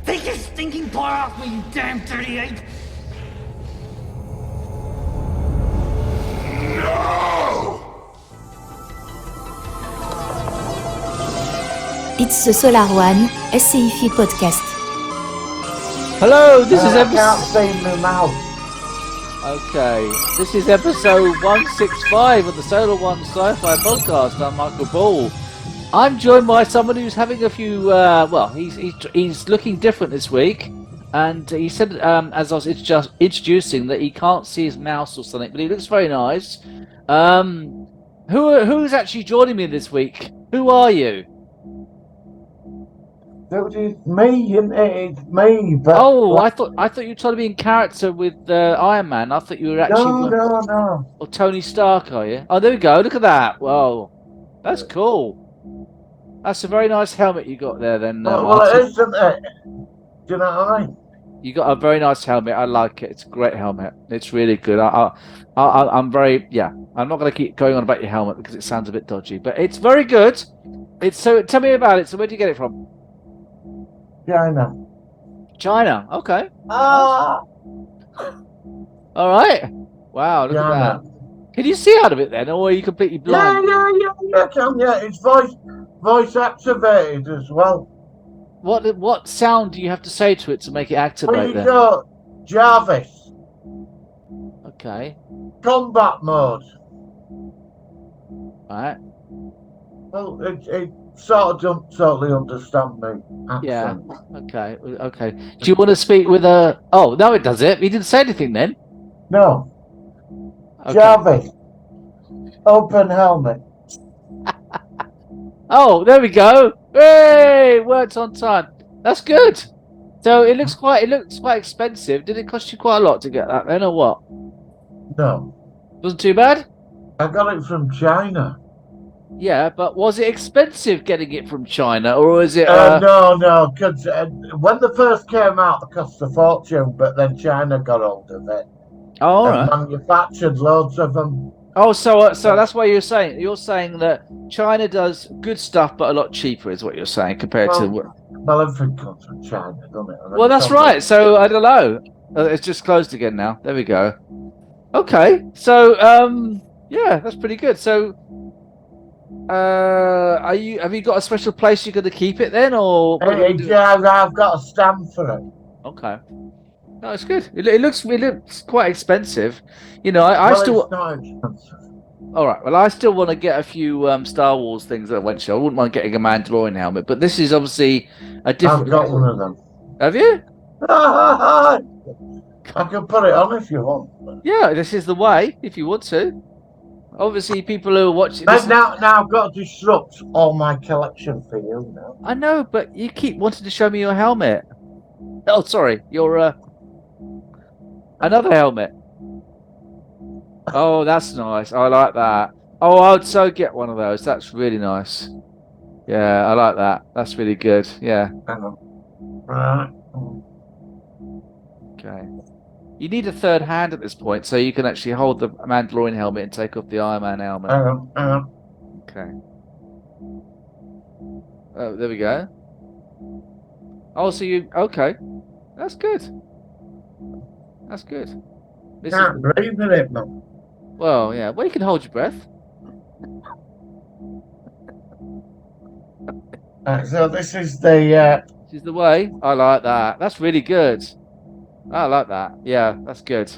Take your stinking paw off me, you damn dirty ape! It's the Solar One Sci-fi podcast. Hello, this is I can't see my mouth. Okay, this is episode 165 of the Solar One Sci-fi podcast. I'm Michael Ball. I'm joined by someone who's having a few. He's looking different this week, and he said, as I was just introducing, that he can't see his mouse or something, but he looks very nice. Who's actually joining me this week? Who are you? It's me, it's me. But I thought you were trying to be in character with Iron Man. I thought you were actually no. Or Tony Stark, are you? Oh, there we go. Look at that. Whoa, that's cool. That's a very nice helmet you got there. Then, well, it isn't it? Do you know what I mean? You got a very nice helmet. I like it. It's a great helmet. It's really good. I'm very I'm not going to keep going on about your helmet because it sounds a bit dodgy, but it's very good. So tell me about it. So where do you get it from? China. Okay. Ah. All right. Wow. Look at that. Can you see out of it then, or are you completely blind? Yeah. It's voice activated as well. What sound do you have to say to it to make it activate? Well, you got Jarvis. Okay. Combat mode. Right. Well, it sort of don't totally understand me. Accent. Yeah. Okay. Do you want to speak with a? Oh no, it does it. He didn't say anything then. No. Okay. Jarvis. Open helmet. Oh, there we go. Hey, worked on time. That's good. So it looks quite expensive. Did it cost you quite a lot to get that then, or what? No. Wasn't too bad. I got it from China. Yeah, but was it expensive getting it from China, or was it? No, because when they first came out, they cost a fortune, but then China got hold of it. Oh, all right. Manufactured loads of them. Oh, so that's why you're saying that China does good stuff, but a lot cheaper, is what you're saying compared to. Well, everything comes from China, doesn't it? Well, that's right. So I don't know. It's just closed again now. There we go. Okay, so yeah, that's pretty good. So, have you got a special place you're going to keep it then, or? Yeah, I've got a stand for it. Okay. No, it's good. It looks quite expensive. You know, I still. It's not expensive. All right. Well, I still want to get a few Star Wars things eventually. I wouldn't mind getting a Mandalorian helmet, but this is obviously a different. I've got one of them. Have you? I can put it on if you want. Yeah, this is the way. If you want to. Obviously, people who are watching. Now I've got to disrupt all my collection for you now. I know, but you keep wanting to show me your helmet. Oh, sorry, your another helmet. Oh, that's nice. I like that. Oh, I would so get one of those. That's really nice. Yeah, I like that. That's really good. Yeah. Right. Okay. You need a third hand at this point, so you can actually hold the Mandalorian helmet and take off the Iron Man helmet. Hang on. Okay. Oh, there we go. Oh, so you... Okay. That's good. That's good. Can't breathe with it, man. Well, yeah. Well, you can hold your breath. So this is the... This is the way. I like that. That's really good. I like that. Yeah, that's good.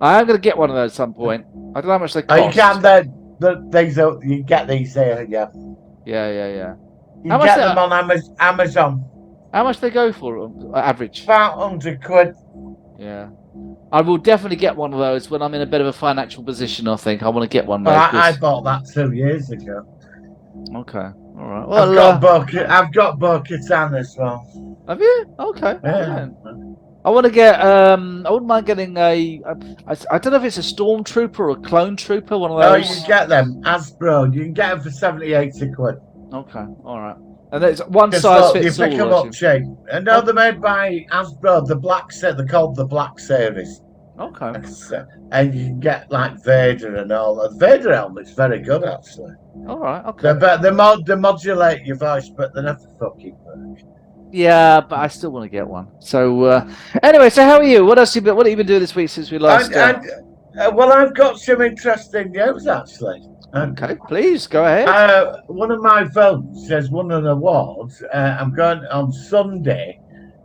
I am going to get one of those at some point. I don't know how much they cost. Oh, you can you get these here, yeah. Yeah. You get them on Amazon. How much they go for, average? About 100 quid. Yeah. I will definitely get one of those when I'm in a bit of a financial position, I think. I want to get one of those. Well, I bought that 2 years ago. Okay. All right. Well, I've got Bo-Katan as well. Have you? Okay. Yeah. I want to get. I wouldn't mind getting a. I don't know if it's a stormtrooper or a clone trooper. One of those. Oh, you can get them Hasbro. You can get them for 70, 80 quid. Okay. All right. And it's one size fits all. You pick them up cheap. And no, they're made by Hasbro. The Black set. They're called the Black Series. Okay. And you can get like Vader and all. The Vader helmet's very good, actually. All right. Okay. They modulate your voice, but they never fucking work. Yeah, but I still want to get one. So anyway, so how are you? What else what have you been doing this week since we last? Well, I've got some interesting news actually. Okay, please go ahead. One of my films has won an award. I'm going on Sunday.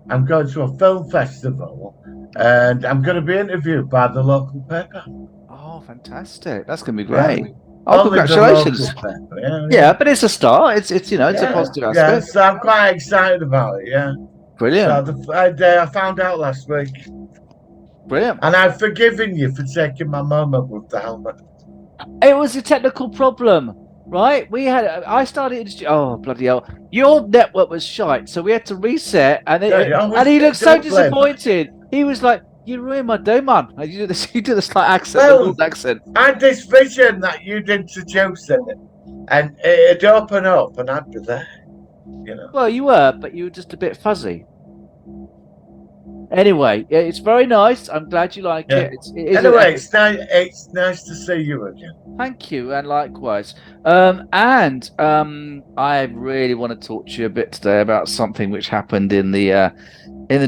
I'm going to a film festival, and I'm going to be interviewed by the local paper. Oh, fantastic! That's going to be Yeah. great. Oh, Only the congratulations! local paper. Yeah, but it's a start. It's it's a positive Yeah, aspect. so I'm quite excited about it. Yeah. Brilliant. So I found out last week, Brilliant. and I've forgiven you for taking my moment with the helmet. It was a technical problem, right? I started. Oh bloody hell! Your network was shite, so we had to reset, and he looked so disappointed. He was like, "You ruined my day, man." And you do this, you do this like accent, the Lord accent. I had this vision that you'd introduce it, and it'd open up, and I'd be there. You know. Well, you were, but you were just a bit fuzzy. Anyway, it's very nice. I'm glad you like it. It's nice to see you again. Thank you, and likewise. I really want to talk to you a bit today about something which happened in the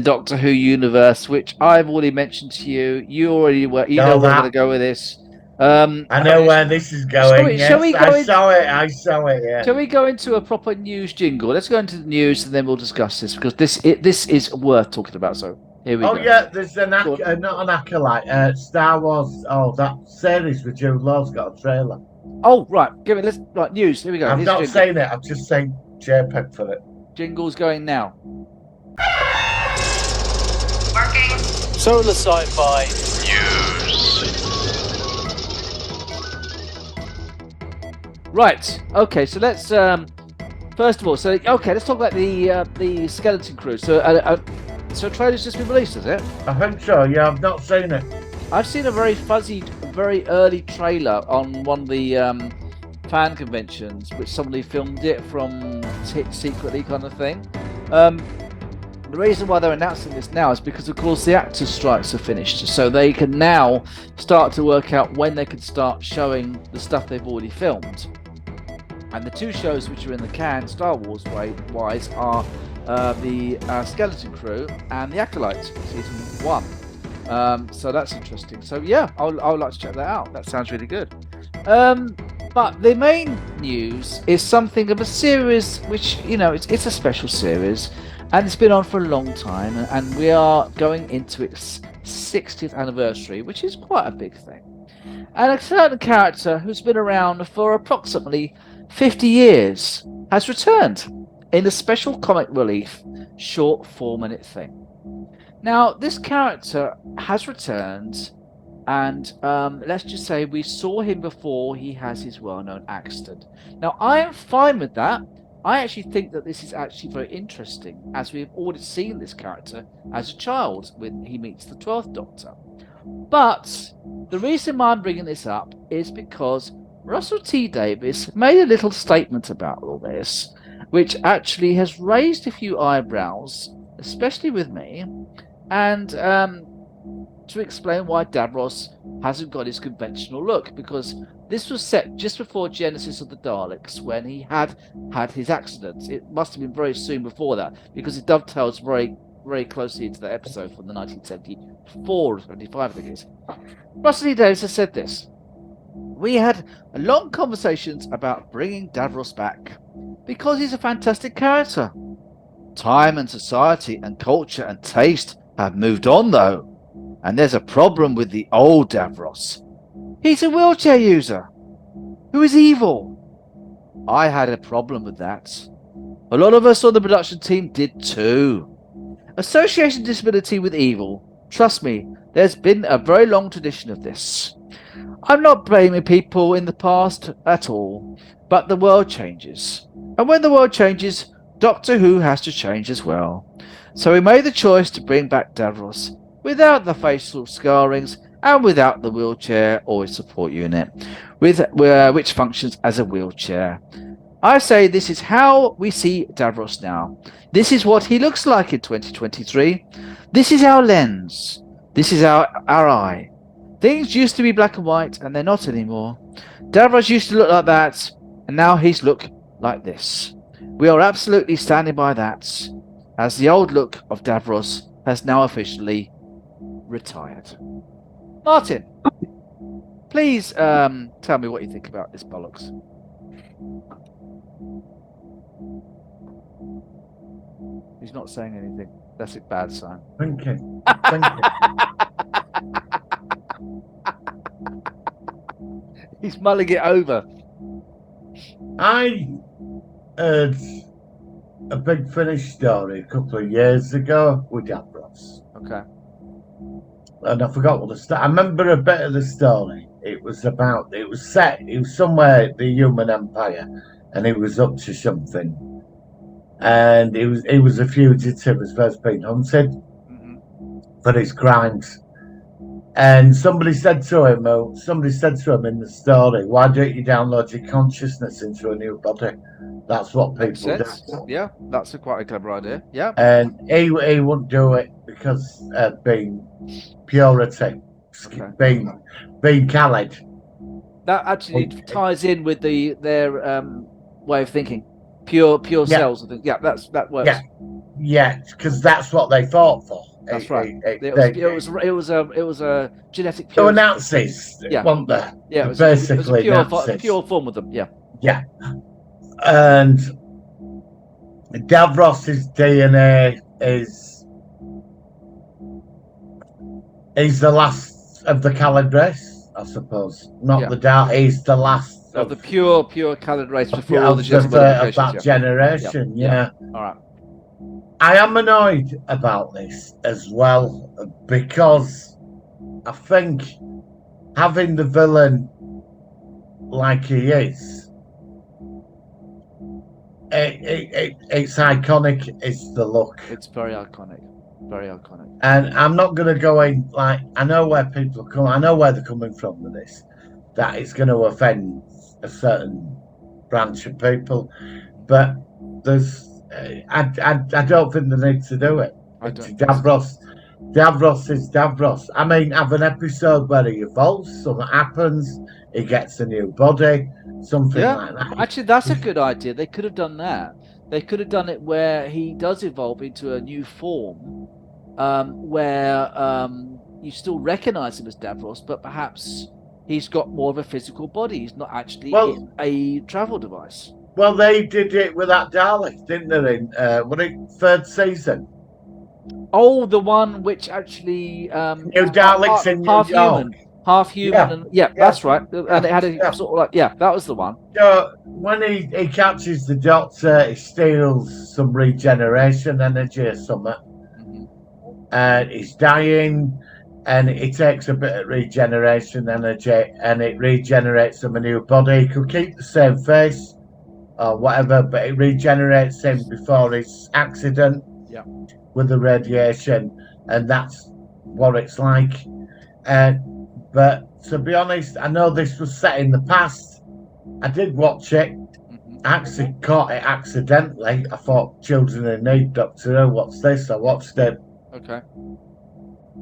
Doctor Who universe, which I've already mentioned to you. You already know where I'm going to go with this. I know where this is going. I saw it. Yeah. Shall we go into a proper news jingle? Let's go into the news, and then we'll discuss this because this is worth talking about. So here we go. Oh yeah, there's not an acolyte. Star Wars. Oh, that series with Jude Law's got a trailer. Oh right, news. Here we go. I'm not saying it. I'm just saying JPEG for it. Jingle's going now. Working. Solar Sci-Fi News. Right. Okay. So let's first of all. So let's talk about the Skeleton Crew. So trailer's just been released, has it? I think so. Yeah, I've not seen it. I've seen a very fuzzy, very early trailer on one of the fan conventions, which somebody filmed it from secretly, kind of thing. The reason why they're announcing this now is because, of course, the actors' strikes are finished, so they can now start to work out when they can start showing the stuff they've already filmed. And the two shows which are in the can, Star Wars wise, are the Skeleton Crew and the Acolyte season 1. So that's interesting. So yeah, I would like to check that out. That sounds really good. But the main news is something of a series which, it's a special series, and it's been on for a long time, and we are going into its 60th anniversary, which is quite a big thing. And a certain character who's been around for approximately 50 years has returned in a special comic relief, short 4-minute thing. Now, this character has returned, and let's just say we saw him before he has his well-known accident. Now, I am fine with that. I actually think that this is actually very interesting, as we've already seen this character as a child when he meets the 12th Doctor. But the reason why I'm bringing this up is because Russell T Davies made a little statement about all this, which actually has raised a few eyebrows, especially with me, and to explain why Davros hasn't got his conventional look, because this was set just before Genesis of the Daleks, when he had his accident. It must have been very soon before that, because it dovetails very, very closely into the episode from the 1974 or 75, I think it is. Russell T Davies has said this: "We had long conversations about bringing Davros back, because he's a fantastic character. Time and society and culture and taste have moved on, though. And there's a problem with the old Davros. He's a wheelchair user who is evil. I had a problem with that. A lot of us on the production team did too. Association disability with evil. Trust me, there's been a very long tradition of this. I'm not blaming people in the past at all, but the world changes. And when the world changes, Doctor Who has to change as well. So we made the choice to bring back Davros without the facial scarrings and without the wheelchair or his support unit, which functions as a wheelchair. I say this is how we see Davros now. This is what he looks like in 2023. This is our lens. This is our eye. Things used to be black and white, and they're not anymore. Davros used to look like that, and now he's look like this. We are absolutely standing by that. as the old look of Davros has now officially retired. Martin, please tell me what you think about this bollocks. He's not saying anything. That's a bad sign. Thinking. He's mulling it over. I heard a Big Finish story a couple of years ago with Davros. Okay. And I forgot what I remember a bit of the story. It was somewhere in the human empire, and he was up to something. And he was a fugitive, was first being hunted for his crimes. And somebody said to him in the story, why don't you download your consciousness into a new body? That's what people do. Yeah, that's quite a clever idea. Yeah. And he wouldn't do it because of being purity, being Khaled. That actually ties in with their way of thinking. Pure cells. I think. Yeah, that works. Yeah, because that's what they fought for. That's right. It was a genetic. They were Nazis, weren't they? Yeah, it was basically a Nazis. pure form of them. Yeah. Yeah, and Davros's DNA is the last of the Khaled race, I suppose. Not the dark. He's the last of the pure Khaled race before all the of that generation. Yeah. All right. I am annoyed about this as well because I think having the villain like he is, it's iconic. It's the look. It's very iconic. Very iconic. And I'm not going to go in I know where people come. I know where they're coming from with this. That it's going to offend a certain branch of people, but there's. I don't think they need to do it. Davros is Davros. I mean, have an episode where he evolves, something happens, he gets a new body, something like that. Actually, that's a good idea. They could have done that. They could have done it where he does evolve into a new form, where you still recognize him as Davros, but perhaps he's got more of a physical body. He's not actually in a travel device. Well, they did it with that Dalek, didn't they? In third season? Oh, the one which actually New Daleks in New York. Half human, that's right. And it had a sort of that was the one. So when he catches the Doctor, he steals some regeneration energy or something, and he's dying, and he takes a bit of regeneration energy, and it regenerates him a new body. He could keep the same face or whatever, but it regenerates him before his accident with the radiation, and that's what it's like. But to be honest, I know this was set in the past. I did watch it. I actually caught it accidentally. I thought Children in Need, Doctor Who, what's this? I watched it. Okay.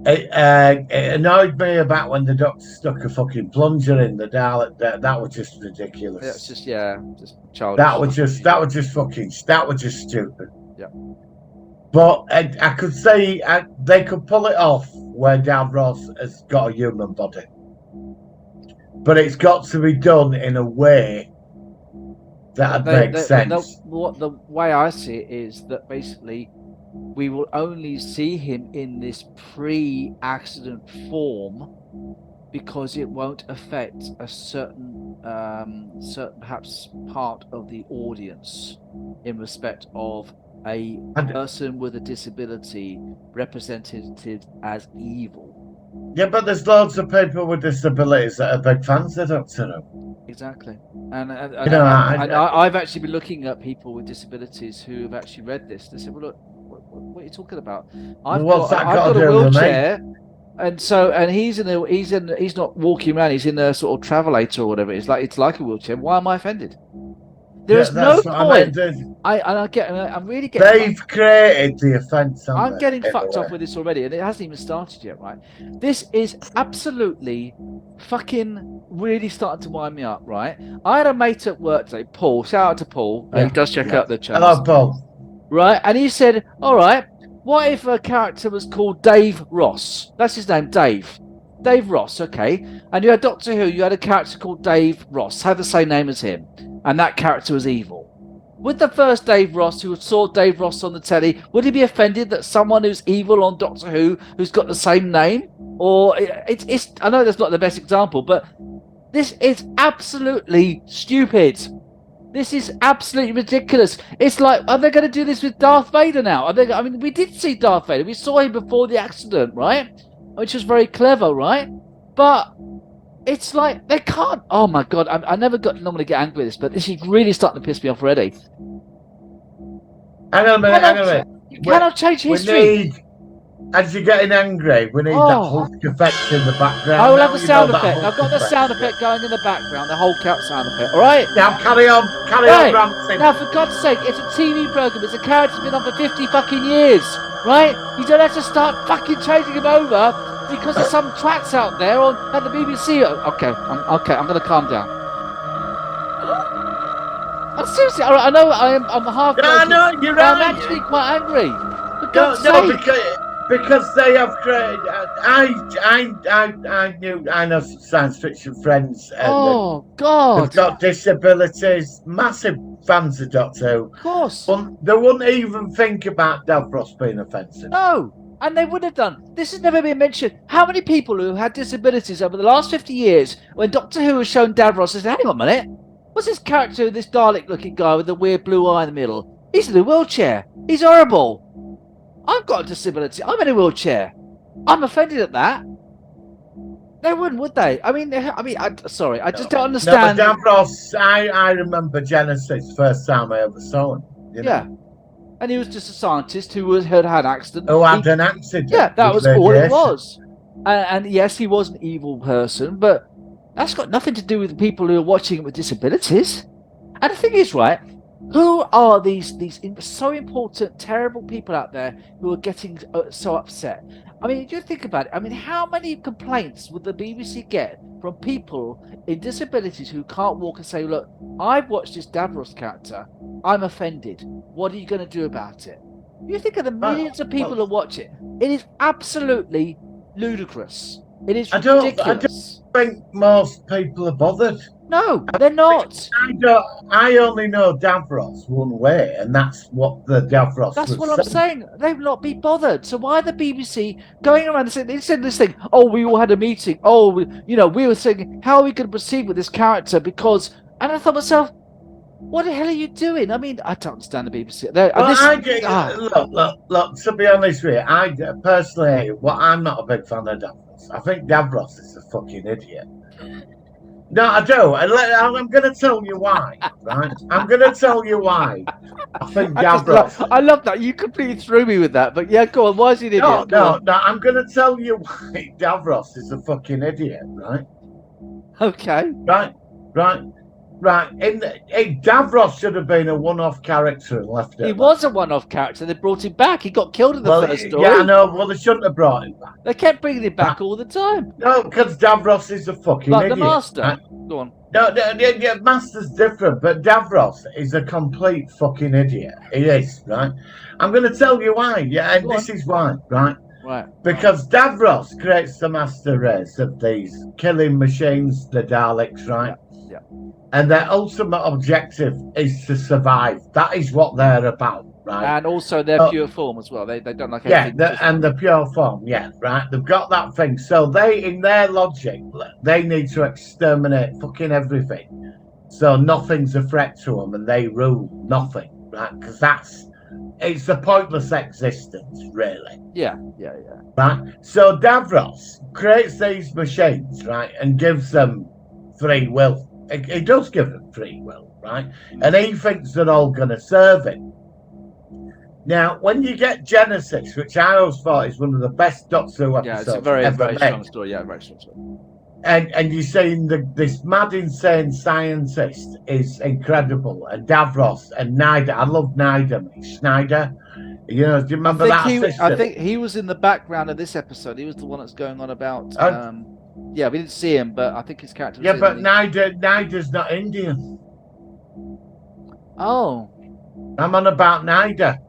It annoyed me about when the Doctor stuck a fucking plunger in the Dalek. That was just ridiculous. That's just childish. That was just stupid. Yeah. But I could say they could pull it off where Davros has got a human body, but it's got to be done in a way that makes sense. The way I see it is that basically we will only see him in this pre-accident form because it won't affect a certain perhaps part of the audience in respect of a person with a disability represented as evil. Yeah, but there's loads of people with disabilities that are big fans of Doctor Who. Exactly. And I've actually been looking at people with disabilities who have actually read this. They said, well, look, what are you talking about? I've got a wheelchair, and he's not walking around. He's in a sort of travelator or whatever. It's like a wheelchair. Why am I offended? There is no point. I'm really getting. They've created the offence. I'm getting fucked off with this already, and it hasn't even started yet, right? This is absolutely fucking really starting to wind me up, right? I had a mate at work today, Paul. Shout out to Paul. He does check out the channel. Hello, Paul. right? And he said, all right, what if a character was called Dave Ross? That's his name, Dave. Dave Ross, okay. And you had Doctor Who, you had a character called Dave Ross, had the same name as him, and that character was evil. Would the first Dave Ross, who saw Dave Ross on the telly, would he be offended that someone who's evil on Doctor Who, who's got the same name? Or it's I know that's not the best example, but this is absolutely stupid. This is absolutely ridiculous. It's like, are they going to do this with Darth Vader now? I mean, we did see Darth Vader. We saw him before the accident, right? Which was very clever, right? But it's like they can't. Oh my god! I never normally get angry with this, but this is really starting to piss me off already. Hang on a minute. You cannot change history. As you're getting angry, we need that Hulk effect in the background. I will have the sound effect. I've got the sound effect going in the background, the Hulk out sound effect. All right. Now carry on, ranting. Now, for God's sake, it's a TV program. It's a character that's been on for 50 fucking years, right? You don't have to start fucking changing him over because there's some twats out there at the BBC. Okay, I'm going to calm down. I'm seriously, I know I'm half. No, you're right. I'm actually quite angry. For God's sake. Because they have created. I know some science fiction friends. Oh God! They've got disabilities. Massive fans of Doctor Who. Of course. They wouldn't even think about Davros being offensive. No, and they would have done. This has never been mentioned. How many people who had disabilities over the last 50 years, when Doctor Who has shown Davros, says, "Hang on a minute, what's this character, this Dalek-looking guy with the weird blue eye in the middle? He's in a wheelchair. He's horrible. I've got a disability. I'm in a wheelchair. I'm offended at that." They wouldn't, would they? I just don't understand. No, but Davros, I remember Genesis first time I ever saw him. Yeah, and he was just a scientist who had an accident. Who had an accident? Yeah, that was all it was. And yes, he was an evil person, but that's got nothing to do with the people who are watching it with disabilities. And the thing is, right? Who are these so important, terrible people out there who are getting so upset? I mean, you think about it. I mean, how many complaints would the BBC get from people in disabilities who can't walk and say, "Look, I've watched this Davros character. I'm offended. What are you going to do about it?" You think of the millions of people who watch it. It is absolutely ludicrous. It is ridiculous. I don't think most people are bothered. No, they're not. I only know Davros one way, and that's what the Davros. That's what I'm saying. They will not be bothered. So why the BBC going around and saying they said this thing? Oh, we all had a meeting. Oh, we were saying how are we going to proceed with this character? Because, and I thought to myself, what the hell are you doing? I mean, I don't understand the BBC. Look. To be honest with you, I personally, I'm not a big fan of Davros. I think Davros is a fucking idiot. No, I do. I'm going to tell you why, right? I'm going to tell you why. I think Davros. I love that. You completely threw me with that. But yeah, go on. Why is he an idiot? No. I'm going to tell you why Davros is a fucking idiot, right? Okay. Right. Davros should have been a one-off character and left it. He was a one-off character. They brought him back. He got killed in the first story. Yeah, I know. Well, they shouldn't have brought him back. They kept bringing him back all the time. No, because Davros is a fucking idiot. Like the Master. Right? Go on. No, Master's different, but Davros is a complete fucking idiot. He is, right? I'm going to tell you why. Yeah, and this is why, right? Right. Because Davros creates the master race of these killing machines, the Daleks, right? Yeah. And their ultimate objective is to survive. That is what they're about, right? And also their pure form as well. They don't like anything. Yeah, and the pure form, yeah, right? They've got that thing. So they, in their logic, they need to exterminate fucking everything. So nothing's a threat to them and they rule nothing, right? Because it's a pointless existence, really. Yeah. Right? So Davros creates these machines, right? And gives them free will. He does give them free will, right? And he thinks they're all going to serve him. Now, when you get Genesis, which I always thought is one of the best Doctor Who episodes, it's a very strong story. Yeah, very strong story. And you're saying this mad, insane scientist is incredible, and Davros and Nyder. I love Nyder, Schneider. You know, do you remember that? I think he was in the background of this episode. He was the one that's going on about. Yeah, we didn't see him, but I think his character was but Nyder's not Indian. Oh. I'm on about Nyder.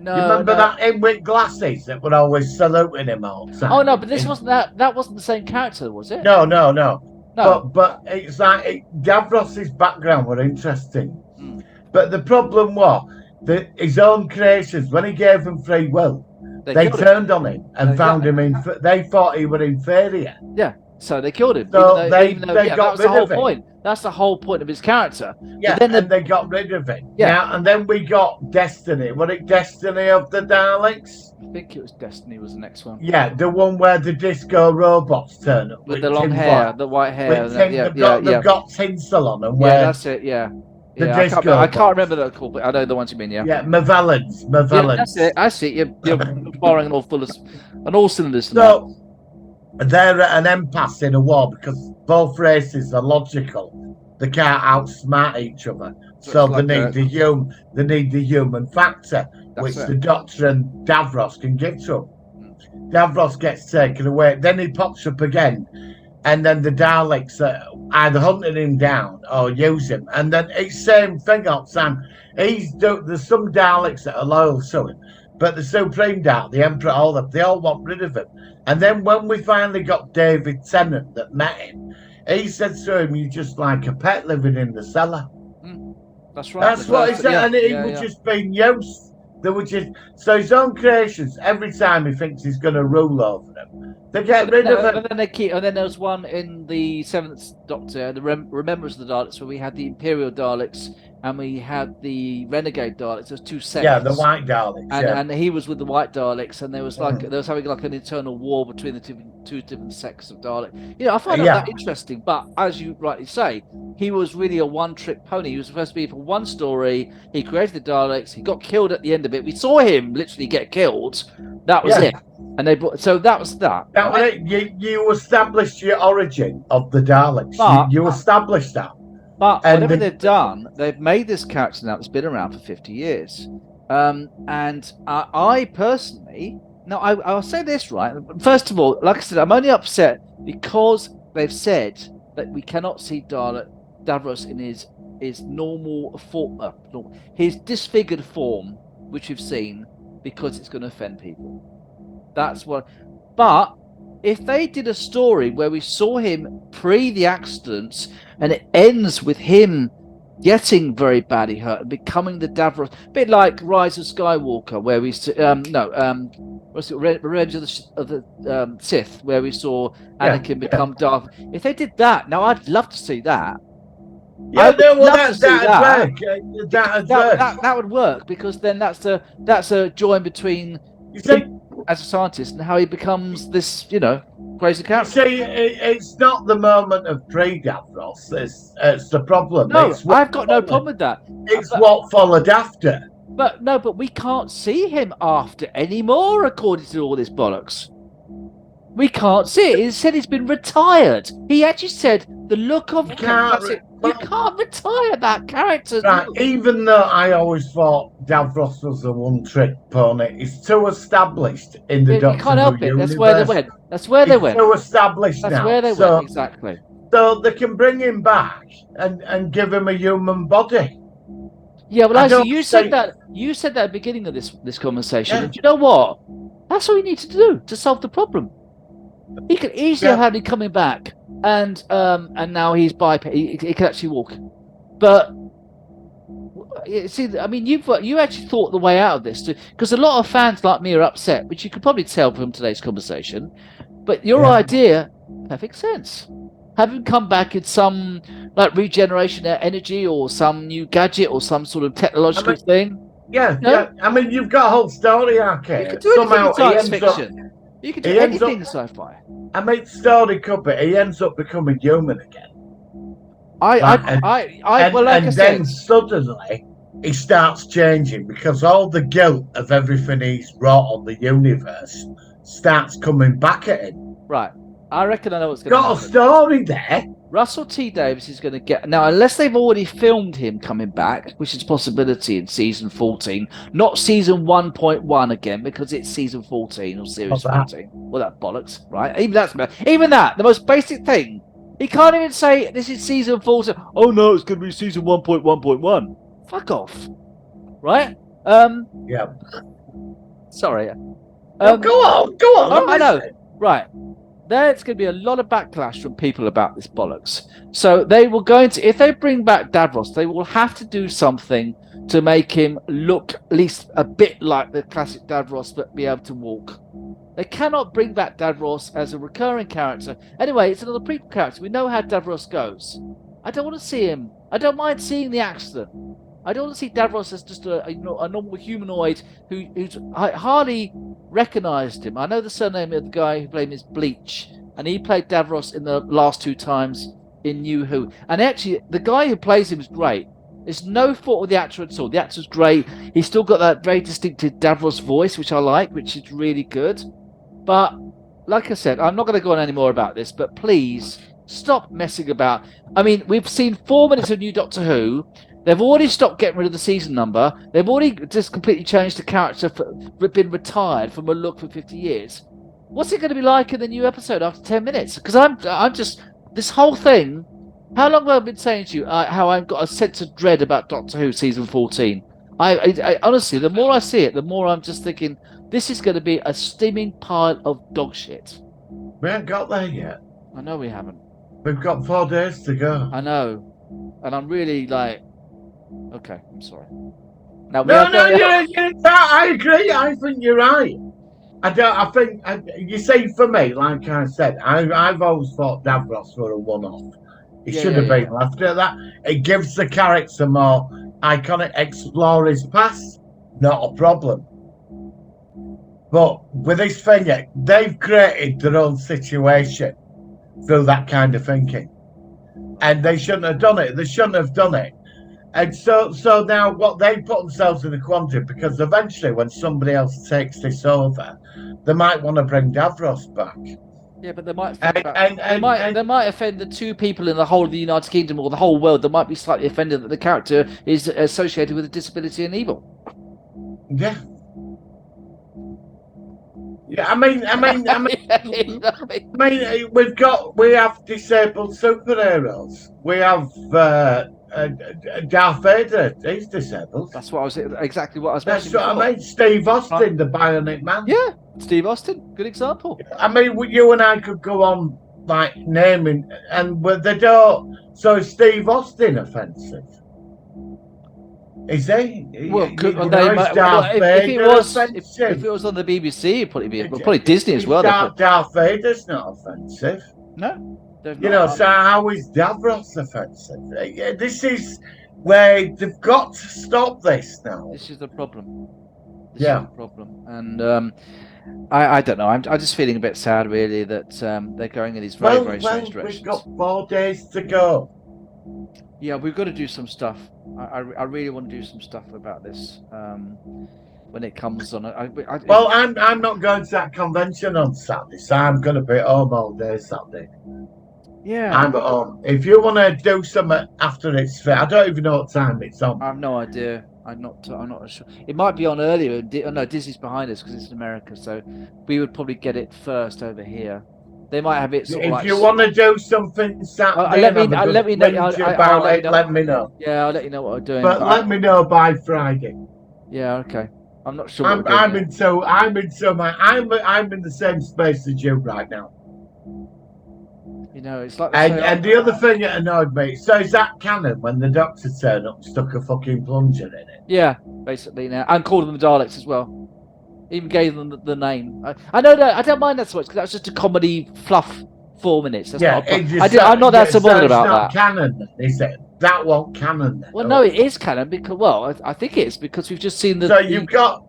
No, You remember no. that in with glasses that were always saluting him all the time? Oh no, but this wasn't that. That wasn't the same character, was it? No. No. But it's like Davros's background were interesting. Mm. But the problem was that his own creations, when he gave them free will, they turned on him and found him they thought he were inferior. Yeah, so they killed him. So they got that was the rid whole of him. point. That's the whole point of his character. Yeah, But then and they got rid of him. Yeah. Now, and then we got Destiny. Was it Destiny of the Daleks? I think it was Destiny was the next one. Yeah, the one where the disco robots turn up With the long hair, the white hair. They've got tinsel on them. Yeah, that's it. Yeah. I can't remember that call, but I know the ones you mean. Yeah. Yeah, Mavellans. Yeah, that's it. I see. You're firing on all cylinders. So they're at an impasse in a war because both races are logical. They can't outsmart each other, so they need the human factor, which the Doctor and Davros can give to them. Davros gets taken away, then he pops up again, and then the Daleks are either hunting him down or use him, and then it's same thing all the time. There's some Daleks that are loyal to him, but the Supreme Dalek, the Emperor, they all want rid of him. And then when we finally got David Tennant that met him, he said to him, "You're just like a pet living in the cellar." That's right. That's what he said, and he was just being used. They were just so his own creations. Every time he thinks he's going to rule over them, they get rid of him. And then they keep. And then there was one in the Seventh Doctor, the Remembrance of the Daleks, where we had the Imperial Daleks and we had the Renegade Daleks. There's two sets. Yeah, the White Daleks. And he was with the White Daleks, and there was having like an internal war between the two different sects of Dalek. I find that interesting. But as you rightly say, he was really a one-trick pony. He was supposed to be for one story. He created the Daleks. He got killed at the end of it. We saw him literally get killed. That was it. And that was that. That was it. You established your origin of the Daleks. You established that. But whatever they've done, they've made this character now that's been around for 50 years. And I personally, I'll say this right. First of all, like I said, I'm only upset because they've said that we cannot see Davros in his normal form, his disfigured form, which we've seen, because it's going to offend people. That's what. But if they did a story where we saw him pre the accidents and it ends with him getting very badly hurt and becoming the Davros, a bit like Rise of Skywalker, where we Revenge of the Sith, where we saw Anakin become Darth. If they did that, now I'd love to see that. Yeah, that would work, because then that's a join between as a scientist and how he becomes this, crazy character. See, it's not the moment of pre-Davros. It's the problem. No, I've got no problem with that. It's what followed after. But we can't see him after anymore, according to all this bollocks. We can't see it. He said he's been retired. He actually said the look of you can't retire that character. Right, even though I always thought Davros was a one-trick pony, it's too established in the Doctor Who universe. You can't help it. That's where they went. It's too established now. That's where they went, exactly. So they can bring him back and give him a human body. Yeah, well, actually, you said that at the beginning of this conversation. Yeah. And you know what? That's all you need to do to solve the problem. He could easily have had him coming back, and now he's biped. He can actually walk. But see, I mean, you actually thought the way out of this, because a lot of fans like me are upset, which you could probably tell from today's conversation. But your idea, perfect sense. Have him come back in some like regeneration energy or some new gadget or some sort of technological thing. Yeah. I mean, you've got a whole story arc here. You could do anything in science fiction. You can do anything in sci-fi. I mean, story could be he ends up becoming human again. Then suddenly he starts changing because all the guilt of everything he's wrought on the universe starts coming back at him. Right. I reckon I know what's going to happen. Got a story there. Russell T Davies is going to get... Now, unless they've already filmed him coming back, which is a possibility in season 14, not season 1.1 again, because it's season 14 or series 14. Well, that bollocks, right? Even that, the most basic thing. He can't even say this is season 14. Oh, no, it's going to be season 1.1.1. Fuck off. Right? Yeah. Sorry. No, go on. Oh, I'm I know. listening. Right. There's going to be a lot of backlash from people about this bollocks. So they will if they bring back Davros, they will have to do something to make him look at least a bit like the classic Davros, but be able to walk. They cannot bring back Davros as a recurring character. Anyway, it's another prequel character. We know how Davros goes. I don't want to see him. I don't mind seeing the accident. I don't want to see Davros as just a normal humanoid who's I hardly recognised him. I know the surname of the guy who played him is Bleach, and he played Davros in the last 2 times in New Who. And actually, the guy who plays him is great. It's no fault of the actor at all. The actor's great. He's still got that very distinctive Davros voice, which I like, which is really good. But like I said, I'm not going to go on any more about this, but please stop messing about. I mean, we've seen 4 minutes of new Doctor Who. They've already stopped getting rid of the season number. They've already just completely changed the character, been retired from a look for 50 years. What's it going to be like in the new episode after 10 minutes? Because I'm just, this whole thing, how long have I been saying to you how I've got a sense of dread about Doctor Who season 14? I honestly, the more I see it, the more I'm just thinking, this is going to be a steaming pile of dog shit. We haven't got there yet. I know we haven't. We've got 4 days to go. I know. And I'm really like, okay, I'm sorry. Now, I agree. I think you're right. I think you see, for me, like I said, I've always thought Davros were a one-off. He should have been left at that. It gives the character more iconic. Explore his past, not a problem. But with this thing, they've created their own situation through that kind of thinking, and they shouldn't have done it. They shouldn't have done it. And so now what they put themselves in a quandary, because eventually when somebody else takes this over, they might want to bring Davros back. Yeah, but they might they might offend the 2 people in the whole of the United Kingdom or the whole world that might be slightly offended that the character is associated with a disability and evil. Yeah. Yeah, I mean, we have disabled superheroes. We have Darth Vader. He's disabled. That's what I was exactly what I was. That's what I mean. Steve Austin, the Bionic Man. Yeah, Steve Austin, good example. I mean, you and I could go on like naming, and they don't. So is Steve Austin offensive? Is he? Well, if it was on the BBC, it'd probably Disney as well. Darth Vader's not offensive. No. So how is Davros offensive? This is where they've got to stop this now. This is the problem. And I don't know. I'm just feeling a bit sad, really, that they're going in these very strange directions. We've got 4 days to go. Yeah, we've got to do some stuff. I really want to do some stuff about this when it comes on. I'm not going to that convention on Saturday, so I'm going to be at home all day Saturday. Yeah, I'm at home. If you want to do something after it's fair, I don't even know what time it's on. I have no idea. I'm not sure. It might be on earlier. No, Disney's behind us because it's in America, so we would probably get it first over here. They might have it sort of if you want to do something Saturday, let me know. Let me know. Yeah, I'll let you know what we're doing. But let me know by Friday. Yeah, okay. I'm not sure. I'm in the same space as you right now. You know, it's like. And the other thing that annoyed me. So is that canon when the Doctor turned up and stuck a fucking plunger in it? Yeah, basically now, and called them the Daleks as well. Even gave them the name. I know that I don't mind that so much because that was just a comedy fluff 4 minutes. That's I'm not that so bothered about that. Canon, is it? That won't canon. Then, well, no, it is canon because I think it's because we've just seen the. So you've got.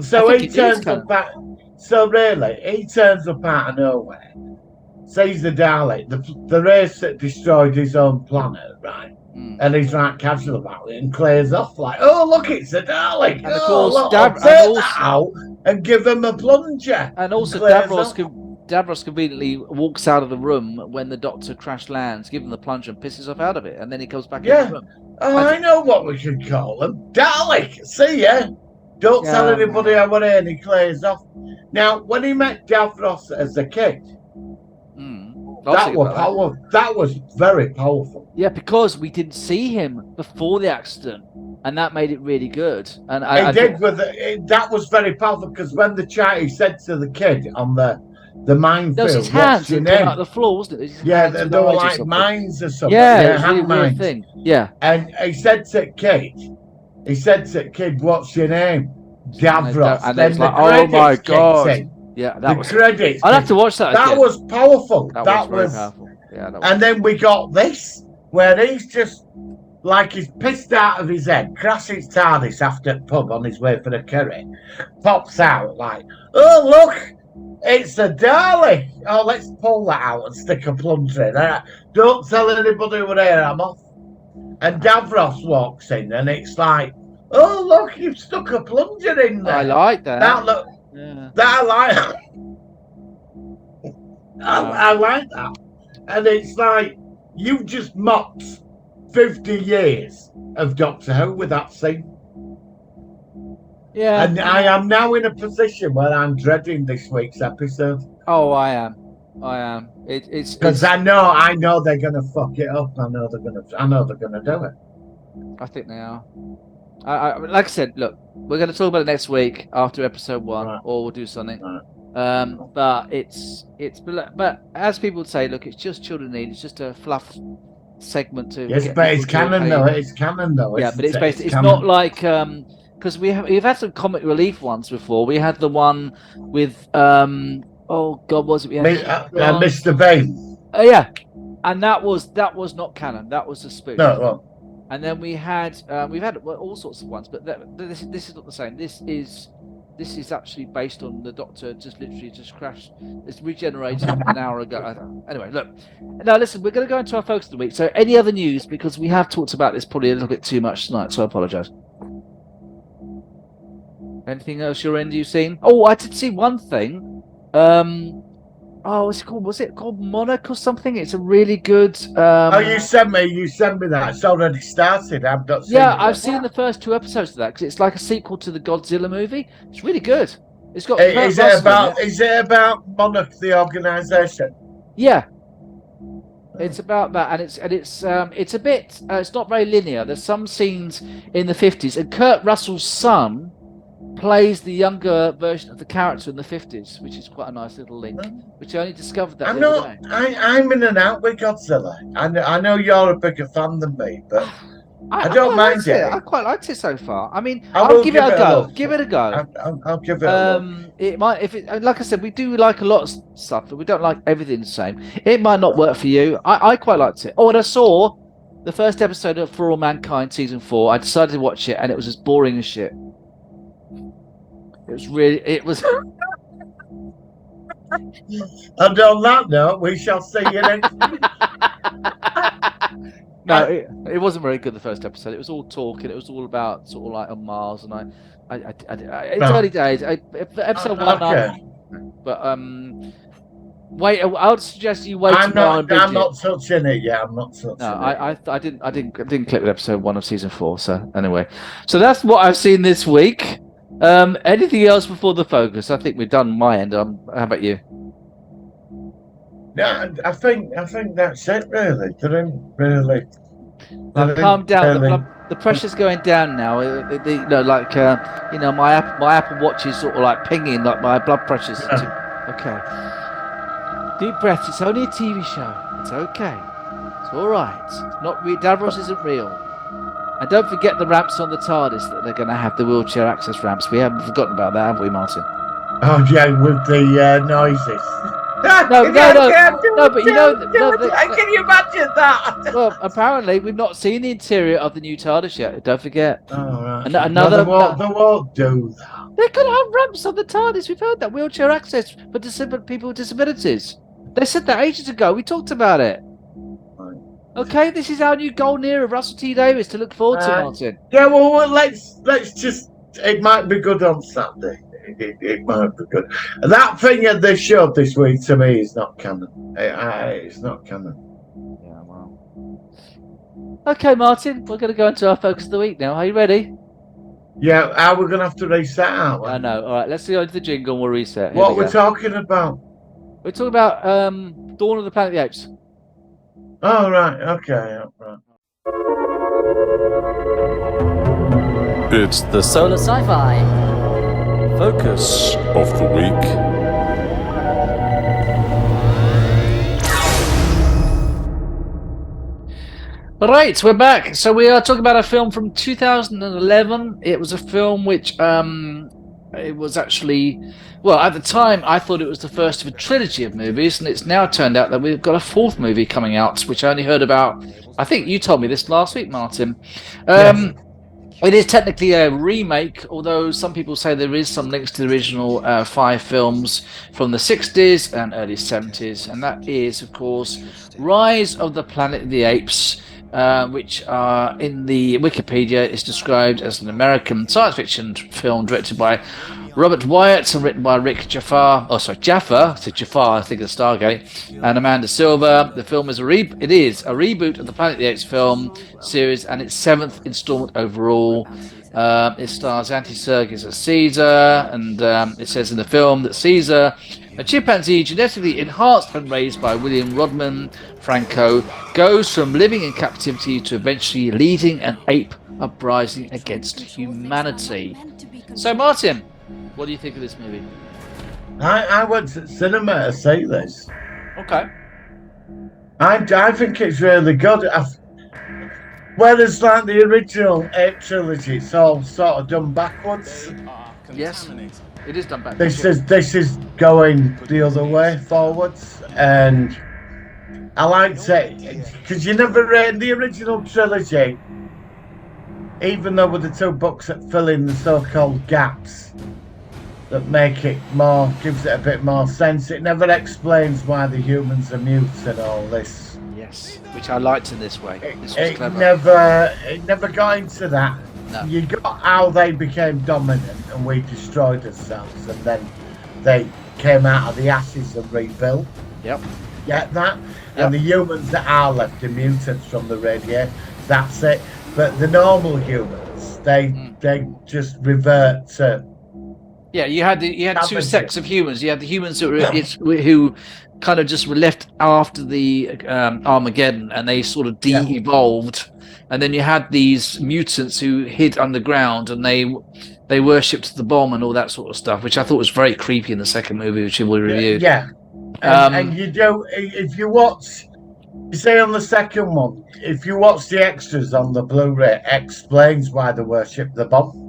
So he turns up at. So really, he turns up out of nowhere, sees the Dalek, the race that destroyed his own planet, right? And he's right casual about it and clears off like, oh, look, it's a Dalek. And of course, take that out and give him a plunger. And also, Davros conveniently walks out of the room when the Doctor crash lands, gives him the plunger and pisses off out of it. And then he comes back in the room. Oh, I know what we should call him. Dalek. See ya. Don't tell anybody I went in and he clears off. Now, when he met Davros as a kid, that was very powerful. Yeah, because we didn't see him before the accident. and that made it really good. And that was very powerful because when he said to the kid on the those his minefield, hands "What's your that came name?" out of the floor, wasn't it? His Yeah, hands with they were eyes or like something. mines or something. Yeah, Yeah, it was a really hand weird mines. thing. Yeah. And he said to kid, "What's your name?" Davros. And Then it's the like, oh my credits kicked god. in. Yeah, The credits. I'd have to watch that That again. was powerful. That was very powerful. Yeah, that was. And then we got this, where he's just like he's pissed out of his head, crashes TARDIS after pub on his way for the curry, pops out like, "Oh look, it's a Dalek. Oh, let's pull that out and stick a plunger in. Don't tell anybody we're here, I'm off." And Davros walks in, and it's like, "Oh look, you've stuck a plunger in there." I like that. That I like. I like that. And it's like you've just mocked 50 years of Doctor Who with that scene. Yeah. And I am now in a position where I'm dreading this week's episode. Oh, I am. It's because I know they're gonna fuck it up. I know they're gonna do it. I think they are. I like I said, look, we're going to talk about it next week after episode 1, Right. or we'll do something. Right. But but as people would say, look, it's just Children Need. It's just a fluff segment to. Yes, but it's canon though. It's canon though. Yeah, but it's basically it's not like because we've had some comic relief ones before. We had the one with oh god, was it? We had Mr. Bain. Yeah, and that was not canon. That was a spoof. No, well. And then we've had all sorts of ones, but this is not the same. This is actually based on the Doctor just crashed. It's regenerated an hour ago. Anyway, look. Now listen, we're going to go into our focus of the week. So any other news, because we have talked about this probably a little bit too much tonight, so I apologise. Anything else your end you've seen? Oh, I did see one thing. What's it called? Was it called Monarch or something? It's a really good. You sent me that. It's already started. I've not seen it. Yeah, I've seen the first 2 episodes of that because it's like a sequel to the Godzilla movie. It's really good. It's got. Is it about Monarch the organisation? Yeah, it's about that, and it's a bit. It's not very linear. There's some scenes in the 50s, and Kurt Russell's son plays the younger version of the character in the 50s, which is quite a nice little link. Which I only discovered that. I'm in and out with Godzilla. I know you're a bigger fan than me, but I don't mind it. I quite liked it so far. I mean, I'll give it a go. Give it a go. I'll give it a look. It might, like I said, we do like a lot of stuff, but we don't like everything the same. It might not work for you. I quite liked it. Oh, and I saw the first episode of For All Mankind season 4. I decided to watch it, and it was as boring as shit. It was. And on that note, we shall see you next week. No, it wasn't very good. The first episode, it was all talking. It was all about sort of like on Mars, and it's early days. Episode 1, okay. But wait. I would suggest you wait. I'm not touching it yet. I'm not touching it. No, I didn't click with episode 1 of season 4. So anyway, so that's what I've seen this week. Anything else before the focus? I think we're done on my end. How about you? No, I think that's it. Really, Calm down. The pressure's going down now. My Apple Watch is sort of like pinging, like my blood pressure's. Okay. Deep breath. It's only a TV show. It's okay. It's all right. It's not real. Davros isn't real. And don't forget the ramps on the TARDIS that they're going to have, the wheelchair access ramps. We haven't forgotten about that, have we, Martin? Oh yeah, with the noises. No, but you know... Can you imagine that? Well, apparently, we've not seen the interior of the new TARDIS yet. Don't forget. Oh, right. They won't do that. They're going to have ramps on the TARDIS. We've heard that. Wheelchair access for people with disabilities. They said that ages ago. We talked about it. Okay, this is our new golden era of Russell T Davies to look forward to, Martin. Yeah, well, let's just. It might be good on Saturday. It might be good. That thing that they showed this week to me is not canon. It's not canon. Yeah, well. Okay, Martin, we're going to go into our focus of the week now. Are you ready? Yeah, we're going to have to reset out. I know. All right, let's go into the jingle and we'll reset. What we're talking about? We're talking about Dawn of the Planet of the Apes. Oh, right. Okay. Right. It's the Solar Sci-Fi. focus of the week. Right, we're back. So we are talking about a film from 2011. It was a film which it was actually, well, at the time I thought it was the first of a trilogy of movies, and it's now turned out that we've got a fourth movie coming out, which I only heard about. I think you told me this last week, Martin. Yes. It is technically a remake, although some people say there is some links to the original 5 films from the 60s and early 70s, and that is, of course, Rise of the Planet of the Apes, which in the Wikipedia is described as an American science fiction film directed by Robert Wyatt and written by Rick Jaffa. Oh, sorry, Jaffa. So Jaffa, I think of Stargate, and Amanda Silver. The film is a reboot of the Planet of the Apes film series and its 7th installment overall. It stars Andy Serkis as Caesar, and it says in the film that Caesar, a chimpanzee genetically enhanced and raised by William Rodman Franco, goes from living in captivity to eventually leading an ape uprising against humanity. So, Martin, what do you think of this movie? I went to the cinema to see this. Okay. I think it's really good. Whereas, like the original Ape trilogy, it's all sort of done backwards. Yes, it is done backwards. This is going the other way forwards, and I liked it because you never read the original trilogy, even though with the 2 books that fill in the so-called gaps that make it more, gives it a bit more sense. It never explains why the humans are mutes and all this. Yes, which I liked in this way. This was clever. It never got into that. No. You got how they became dominant and we destroyed ourselves, and then they came out of the ashes and rebuilt. Yep. Get that? Yep. And the humans that are left, the mutants from the radiator, that's it. But the normal humans, they just revert to. Yeah, you had 2 sects of humans. You had the humans who kind of just were left after the Armageddon, and they sort of de-evolved. And then you had these mutants who hid underground, and they worshipped the bomb and all that sort of stuff, which I thought was very creepy in the second movie, which we reviewed. Yeah. And you do, if you watch, you say on the second one, if you watch the extras on the Blu-ray, it explains why they worship the bomb.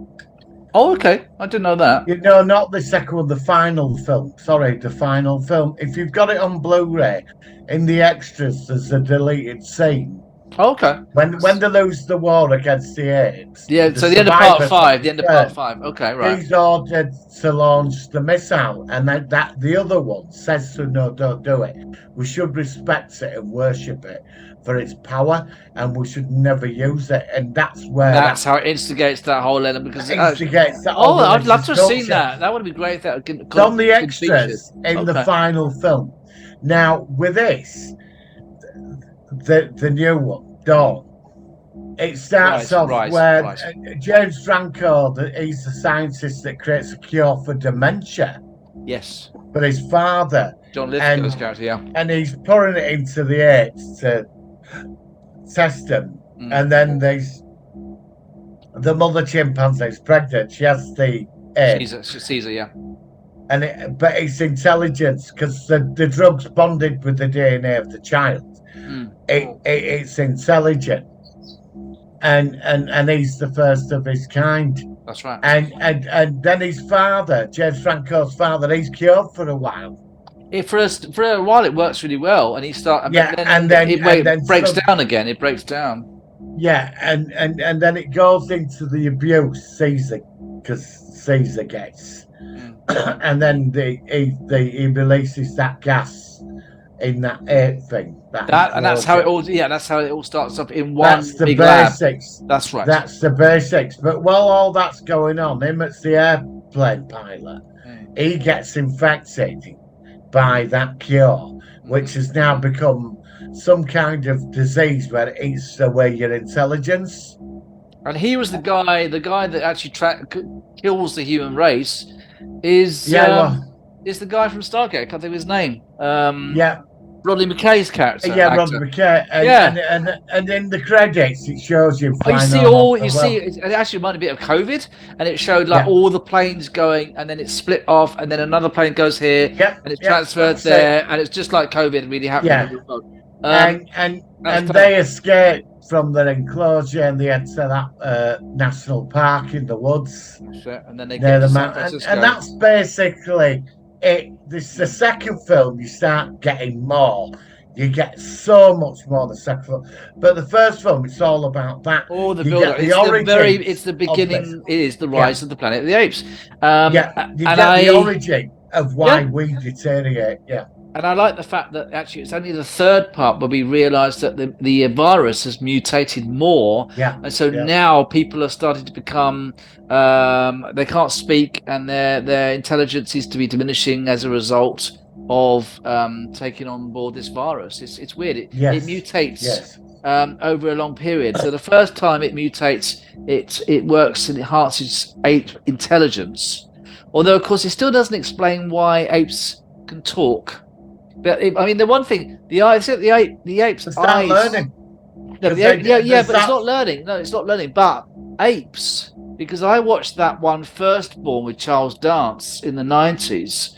Oh, okay. I didn't know that. You know, not the second one, the final film. Sorry, the final film. If you've got it on Blu-ray, in the extras, there's a deleted scene. Oh, okay. When they lose the war against the apes. Yeah, so the end of part 5. The end of part 5. Okay, right. He's ordered to launch the missile, and that the other one says to no, don't do it. We should respect it and worship it for its power, and we should never use it. And that's how it instigates that whole element. Because instigates that. I'd love to have seen that. That would be great. That it's on the extras in the final film. Now with this, the new one, Dawn. It starts off where James Franco, he's the scientist that creates a cure for dementia. Yes. But his father, John Lithgow's character, yeah. And he's pouring it into the apes to test them. And then there's the mother chimpanzee's pregnant. She has the ape. Caesar, yeah. But it's intelligence because the drug's bonded with the DNA of the child. It's intelligent, and he's the first of his kind. That's right. And then his father, James Franco's father, he's cured for a while. For a while, it works really well, and he starts. And then it breaks down again. It breaks down. Yeah, and then it goes into the abuse Caesar, because Caesar gets, and then he releases that gas in that ape thing. That's how it all. Yeah, that's how it all starts up in one. That's the big basics. Lab. That's right. That's the basics. But while all that's going on, him as the airplane pilot, he gets infected by that cure, which has now become some kind of disease where it eats away your intelligence. And he was the guy that actually kills the human race. Is the guy from Stargate? I can't think of his name. Rodney McKay's character. Yeah, actor. Robert McKay. And in the credits, it shows you Oh, you flying see all over the world. it actually reminded me a bit of COVID, and it showed like Yeah. all the planes going, and then it split off, and then another plane goes here, Yep, and it's yep, transferred that's there, and it's just like COVID really happening. Yeah. in the world. And that's they escaped from their enclosure and they head to that national park in the woods and then they near get the to San mountain. Francisco. And that's basically it. This is the second film. You start getting more. You get so much more the second film. But the first film, it's all about that. All the You build get up. the It's origins it's the of beginning. this. It is the rise of the Planet of the Apes. You and get the origin of why we deteriorate. Yeah. And I like the fact that actually it's only the third part where we realise that the virus has mutated more. Yeah. And so now people are starting to become, they can't speak, and their intelligence is to be diminishing as a result of taking on board this virus. It's weird. It mutates over a long period. So the first time it mutates, it works and enhances ape intelligence. Although, of course, it still doesn't explain why apes can talk. But I mean, the one thing, the apes' eyes. Learning. No, but it's not learning. No, it's not learning. But apes, because I watched that one Firstborn with Charles Dance in the 90s,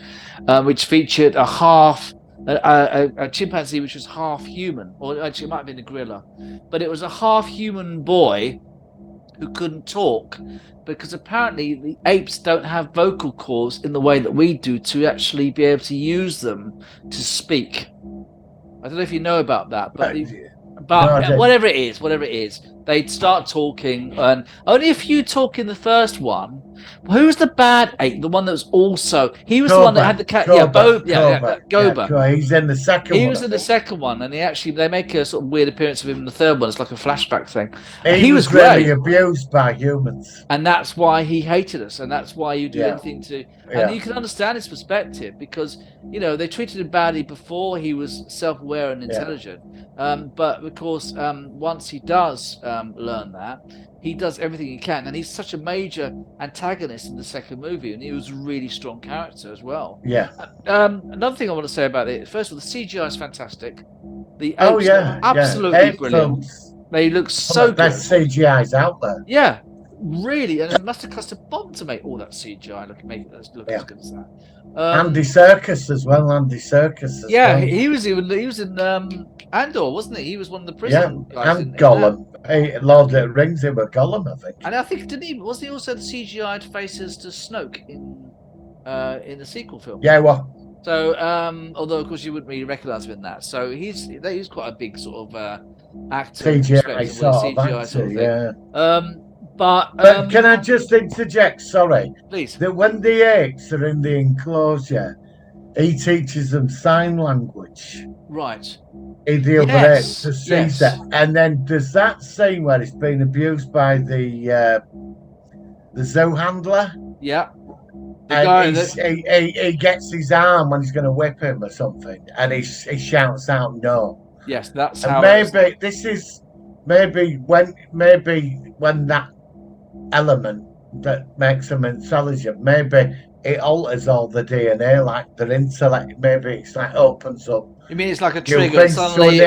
which featured a chimpanzee which was half human, or actually it might have been a gorilla, but it was a half human boy who couldn't talk, because apparently the apes don't have vocal cords in the way that we do to actually be able to use them to speak. I don't know if you know about that, but whatever it is, they'd start talking, and only a few talk in the first one. Who's the bad ape? The one that was also the one that had the cat. Goba. He's in the second one. He was in the second one, and they make a sort of weird appearance of him in the third one. It's like a flashback thing. He was really abused by humans, and that's why he hated us, and that's why you do anything to. And you can understand his perspective, because they treated him badly before he was self-aware and intelligent. But of course, once he does learn that, he does everything he can, and he's such a major antagonist in the second movie, and he was a really strong character as well. Yeah. Another thing I want to say about it, first of all, the CGI is fantastic. The apes are absolutely brilliant. They look so good. Best CGI's out there. Yeah, really, and it must have cost a bomb to make all that CGI make it look as good as that. Andy Serkis as well. He was in Andor, wasn't he? He was one of the prison guys. And Gollum. Lord of the Rings, he was Gollum, I think. And I think wasn't he also the CGI'd faces to Snoke in the sequel film? Yeah, well. So, although of course you wouldn't really recognise him in that, so he's quite a big sort of actor. CGI sort of thing. But can I just interject? Sorry, please. That when the apes are in the enclosure, he teaches them sign language. Right. The other apes to see that, and then there's that scene where he's being abused by the zoo handler. Yeah. And he gets his arm when he's going to whip him or something, and he shouts out no. Yes, that's and how. Maybe this is when that element that makes them intelligent, maybe it alters all the DNA, like their intellect. Maybe it's like opens up. You mean it's like a trigger? Suddenly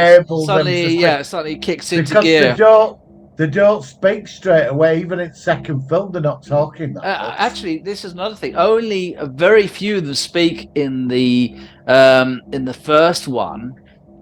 kicks into gear. Because they don't speak straight away. Even in second film, they're not talking that much. Actually, this is another thing. Only very few of them speak in the first one.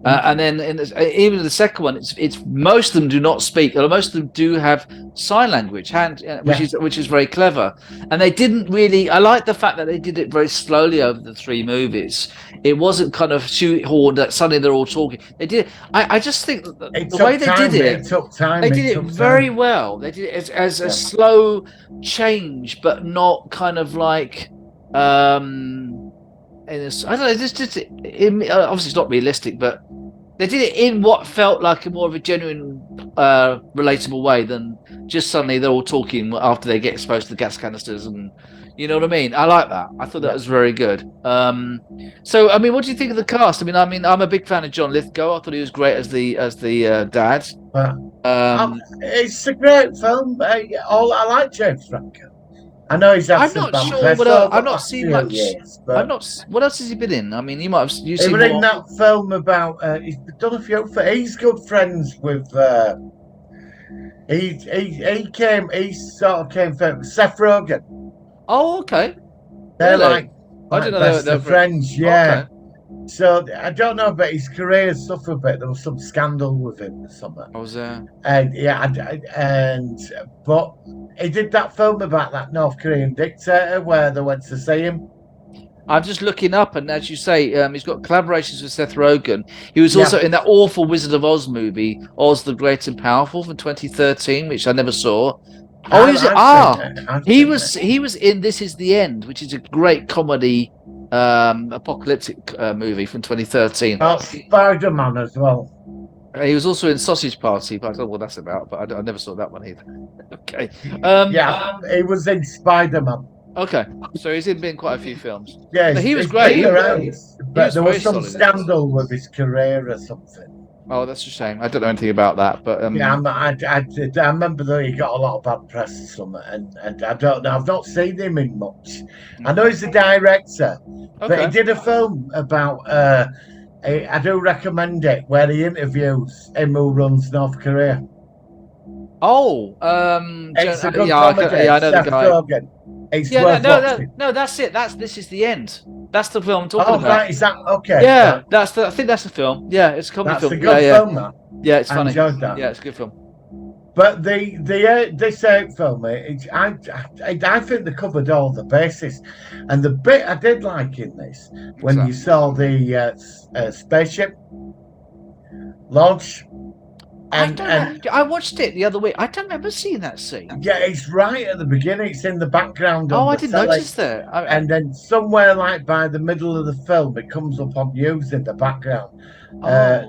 And then even in the second one, it's most of them do not speak. Or most of them do have sign language, which is very clever. And they didn't really. I like the fact that they did it very slowly over the three movies. It wasn't kind of shoehorned that suddenly they're all talking. They did. I just think the way they did it took time. They did it very well. They did it as a slow change, but not kind of like. I don't know. Obviously, it's not realistic, but they did it in what felt like a more of a genuine, relatable way than just suddenly they're all talking after they get exposed to the gas canisters, and you know what I mean. I like that. I thought that was very good. So, I mean, what do you think of the cast? I mean, I'm a big fan of John Lithgow. I thought he was great as the dad. It's a great film. I like James Franco. I know he's had I'm some not bad sure press what over I've the not last seen few much. years, but I'm not. What else has he been in? I mean, you might have. You he seen was in more. that film about. He's done a few. He's good friends with. He came. He sort of came from Seth Rogen. Oh, okay. They're Really? I like didn't know best they of were. friends. Yeah. Okay. So I don't know, but his career suffered a bit. There was some scandal with him or something. I was. And yeah, but he did that film about that North Korean dictator where they went to see him. I'm just looking up, and as you say, he's got collaborations with Seth Rogen. He was Yeah. also in that awful Wizard of Oz movie, Oz the Great and Powerful, from 2013, which I never saw. Oh, he was. I've seen it. He was in This Is the End, which is a great comedy, apocalyptic movie from 2013. Oh, Spider-Man as well. He was also in Sausage Party, but I don't know what that's about. But I never saw that one either. Okay. Yeah, he was in Spider-Man. Okay. So he's been quite a few films. Yeah, No, he was he's great. been around, but was there very was some solid. scandal with his career or something. Oh, that's a shame. I don't know anything about that, but Yeah, I remember that he got a lot of bad press or something, and I don't know. I've not seen him in much. I know he's a director, but he did a film about. I do recommend it, where he interviews him who runs North Korea. Oh, It's a good yeah, comedy. I know the Seth guy. Rogen. It's Yeah, worth watching. no, that's it. This is the end. That's the film I'm talking Oh, about. right, is that okay? Yeah, I think that's the film. Yeah, it's a comedy That's film. a good film, that. Yeah, it's I funny. enjoyed that. Yeah, it's a good film. But this film, I think they covered all the bases, and the bit I did like in this when you saw the spaceship launch, and I watched it the other week. I don't remember seeing that scene. yeah, it's right at the beginning. It's in the background. Oh, I didn't notice that. And then somewhere like by the middle of the film, it comes up on news in the background.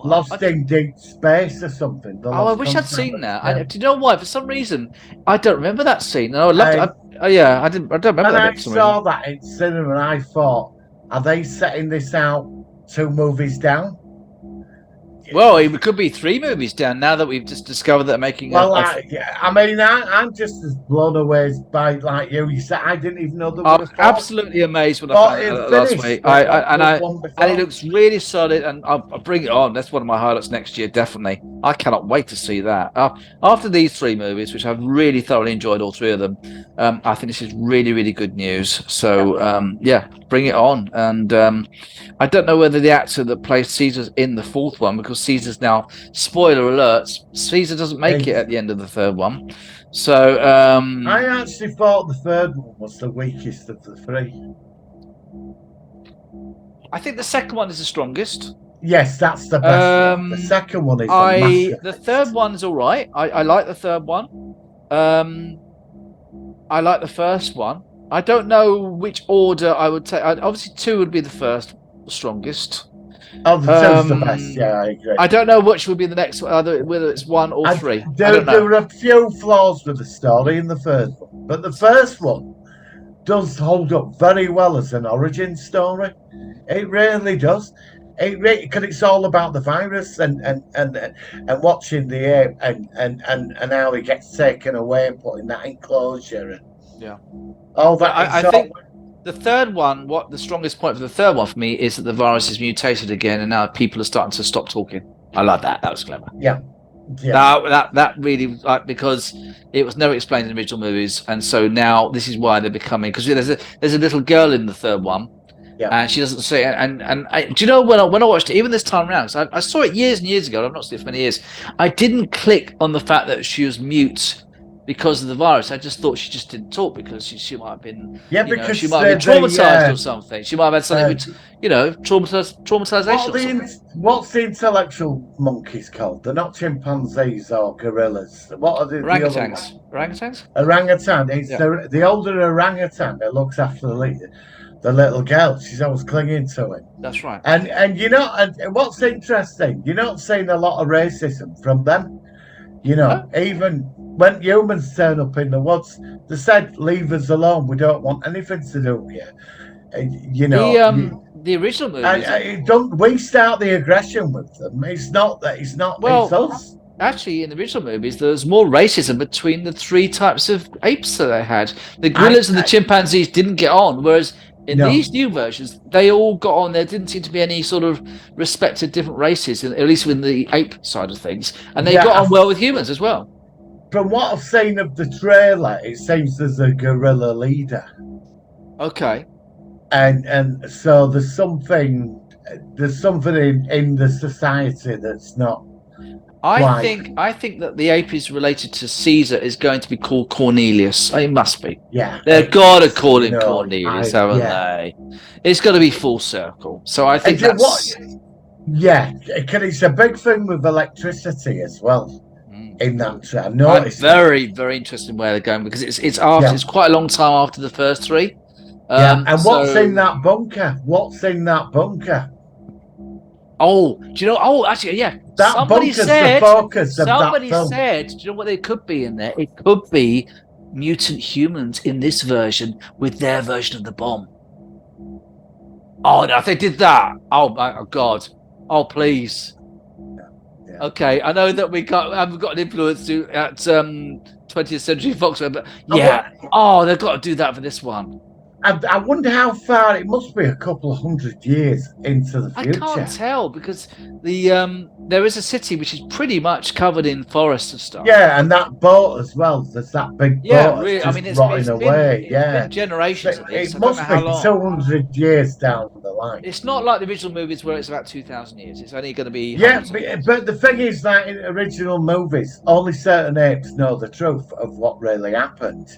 Lost in deep space or something. I wish I'd seen that. Do you know why? For some reason, I don't remember that scene. I loved it. Yeah, I don't remember when that. I saw that in cinema, and I thought, are they setting this out 2 movies down? Well, it could be 3 movies down now that we've just discovered that they're making. I'm just as blown away by like you. You said I didn't even know there was. Absolutely amazed when I found it last week. And it looks really solid. And I'll bring it on. That's one of my highlights next year, definitely. I cannot wait to see that. After these 3 movies, which I've really thoroughly enjoyed, all 3 of them, I think this is really, really good news. So bring it on. And I don't know whether the actor that plays Caesar's in the 4th one, because Caesar's now, spoiler alerts, Caesar doesn't make it at the end of the 3rd one. So I actually thought the 3rd one was the weakest of the 3. I think the 2nd one is the strongest. Yes, that's the best one. The 2nd one is the 3rd one's all right. I like the 3rd one. I like the 1st one. I don't know which order I would take. Obviously 2 would be the first strongest. Oh, the 2's the best. Yeah, I agree. I don't know which would be the next one, whether it's 1 or 3. There were a few flaws with the story in the 1st one, but the 1st one does hold up very well as an origin story. It really does. Because it's all about the virus and watching the ape and how he gets taken away and put in that enclosure and all that. I think the 3rd one, what the strongest point for the 3rd one for me is that the virus is mutated again, and now people are starting to stop talking. I like that. That was clever. Yeah. That really, because it was never explained in the original movies, and so now this is why they're becoming. Because there's a little girl in the 3rd one. Yeah. And she doesn't say, do you know when I watched it, even this time around, so I saw it years and years ago, I've not seen it for many years, I didn't click on the fact that she was mute because of the virus. I just thought she just didn't talk because she might have been, because she might have been traumatized or something. She might have had something with, traumatization. What's the intellectual monkeys called? They're not chimpanzees or gorillas. What are the orangutans? Orangutan. It's the older orangutan that looks after the little girl. She's always clinging to it. That's right. And and what's interesting, you're not seeing a lot of racism from them. Even when humans turn up in the woods, they said, "Leave us alone. We don't want anything to do with you." The original movies. Don't we start the aggression with them? It's not that. It's not. Well, it's us. actually, in the original movies, there was more racism between the three types of apes that they had. The gorillas and the chimpanzees didn't get on, whereas in these new versions, they all got on. There didn't seem to be any sort of respect to different races, at least in the ape side of things. And they got on well with humans as well. From what I've seen of the trailer, it seems there's a gorilla leader. Okay. And so there's something in the society that's not. I think that the ape is related to Caesar is going to be called Cornelius. It must be. Yeah. They've got to call him Cornelius, haven't they? It's got to be full circle. So I think that's. It's a big thing with electricity as well. In that, I've noticed. Very, very interesting where they're going because it's after it's quite a long time after the first three. And what's in that bunker? Oh, do you know? Oh, actually, yeah. That somebody said. The focus of somebody that film. said. Do you know what they could be in there? It could be mutant humans in this version with their version of the bomb. Oh, no, if they did that. Oh my God. Oh, please. Yeah. Okay, I know that we haven't got an influence at 20th Century Fox, but yeah. Oh, they've got to do that for this one. I wonder how far it must be. A couple of 100 years into the future. I can't tell because there is a city which is pretty much covered in forest and stuff. Yeah, and that boat as well. There's that big boat. Yeah, really. I mean, it's away. It's been generations. It must be 200 years down the line. It's not like the original movies where it's about 2,000 years. It's only going to be. Yeah, but the thing is that in original movies, only certain apes know the truth of what really happened.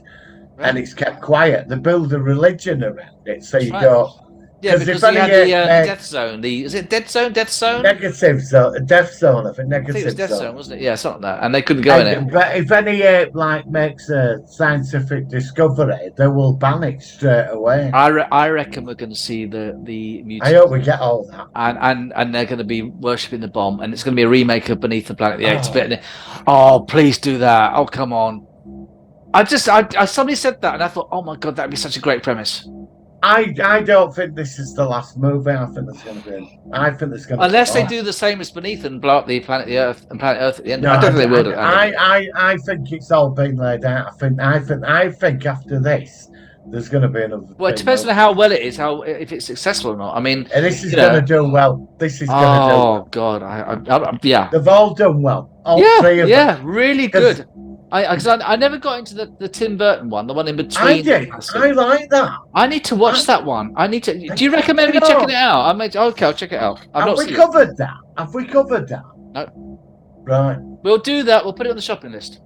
And it's kept quiet. They build a religion around it, so you go. Yeah, because you had the death zone. Is it dead zone? Death zone? Negative zone. Death zone. I think negative. I think it was death zone, wasn't it? Yeah, something like that. And they couldn't go in it. But if any ape makes a scientific discovery, they will ban it straight away. I reckon we're going to see the mutants. I hope we get all that. And they're going to be worshipping the bomb, and it's going to be a remake of Beneath the Planet of the Apes. Oh, please do that! Oh, come on. I somebody said that and I thought, oh my God, that'd be such a great premise. I don't think this is the last movie. I think there's going to be. Unless they do the same as Beneath and blow up the planet Earth at the end. No, I don't think they will. I think it's all been laid out. I think after this, there's going to be another. Well, it depends on how well it is, if it's successful or not. I mean, this is going to do well. This is going to do well. Oh God, yeah. They've all done well. All three of them. Yeah, really good. I never got into the Tim Burton one, the one in between. I did. I like that. I need to watch that one. Do you recommend me checking it out? Okay, I'll check it out. Have we covered that? No. Right. We'll do that. We'll put it on the shopping list.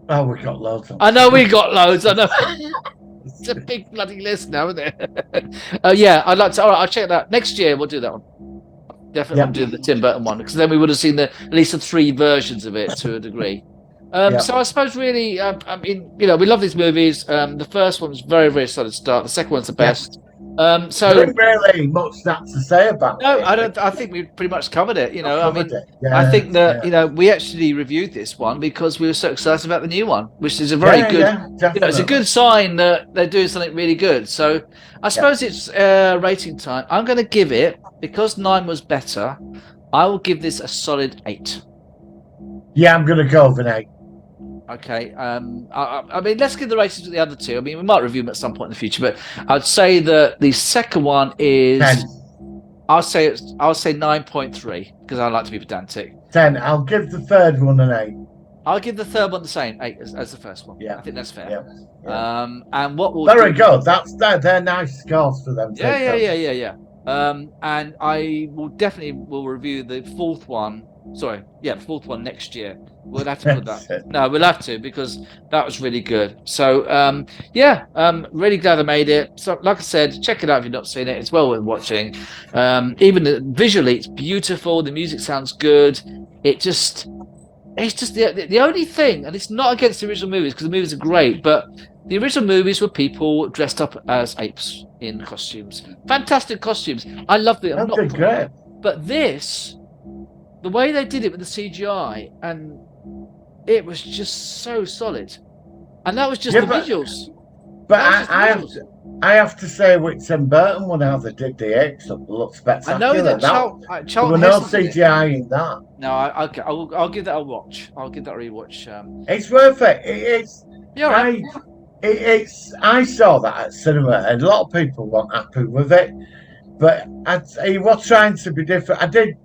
Oh, we got loads. I know we got loads. I know. It's a big bloody list now, isn't it? Yeah, I'd like to. All right, I'll check that. Next year, we'll do that one. Definitely do the Tim Burton one because then we would have seen at least the 3 versions of it to a degree. So I suppose really, I mean, we love these movies. The first one was very, very solid start. The second one's the best. So there isn't really much that to say about. No, I don't. I think we pretty much covered it. I think that we actually reviewed this one because we were so excited about the new one, which is a very good. Yeah, it's a good sign that they're doing something really good. So I suppose it's rating time. I'm going to give it, because 9 was better, I will give this a solid 8. Yeah, I'm going to go with an 8. Okay. I mean, let's give the ratings to the other 2. I mean, we might review them at some point in the future, but I'd say that the second one is 10. I'll say 9.3 because I like to be pedantic. 10. I'll give the third one an 8. I'll give the third one the same 8 as the first one. Yeah, I think that's fair. Yeah. And what we'll very good. They're nice scores for them. Yeah. And I will definitely review the fourth one. Fourth one next year. We'll have to put that. No, we'll have to because that was really good. So, really glad I made it. So, like I said, check it out if you've not seen it. It's well worth watching. Even visually, it's beautiful. The music sounds good. It's just the only thing, and it's not against the original movies because the movies are great, but the original movies were people dressed up as apes in costumes. Fantastic costumes. I love them. Great. But this, the way they did it with the CGI, and it was just so solid. And that was just the visuals. But I have to say, with Tim Burton, when how they did the apes, it looked spectacular. I know that there Charlton were no Heston did it. CGI in that. No, I'll give that a watch. I'll give that a rewatch. It's worth it. It's You're right. I saw that at cinema, and a lot of people weren't happy with it. But he was trying to be different. I did.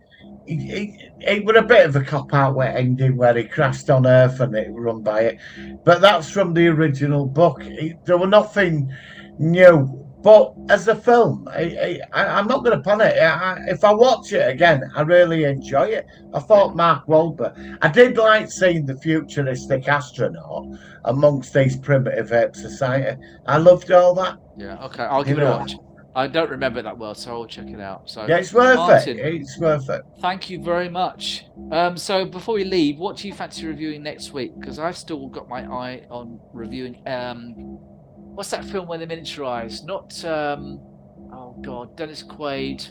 It was a bit of a cop out with ending where he crashed on Earth and it run by it. But that's from the original book. There was nothing new. But as a film, I'm not going to pun it. If I watch it again, I really enjoy it. I thought Mark Wahlberg. I did like seeing the futuristic astronaut amongst these primitive ape society. I loved all that. Yeah. Okay. I'll give it a watch. I don't remember that well, so I'll check it out. So yeah, it's worth Martin, it. It's worth it. Thank you very much. So before we leave, what do you fancy reviewing next week? Because I've still got my eye on reviewing. What's that film where they miniaturize? Not oh god, Dennis Quaid.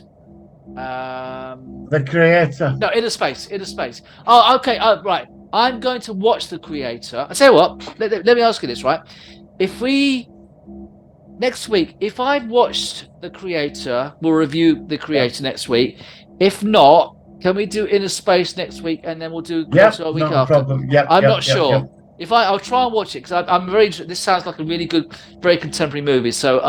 The Creator. No, Inner Space. Oh, okay. Right. I'm going to watch The Creator. I tell you what. Let me ask you this, right? Next week, if I've watched The Creator, we'll review The Creator next week. If not, can we do Inner Space next week and then we'll do Creator a week after? Problem. I'm not sure. If I'll try and watch it because I'm very interested. This sounds like a really good, very contemporary movie. So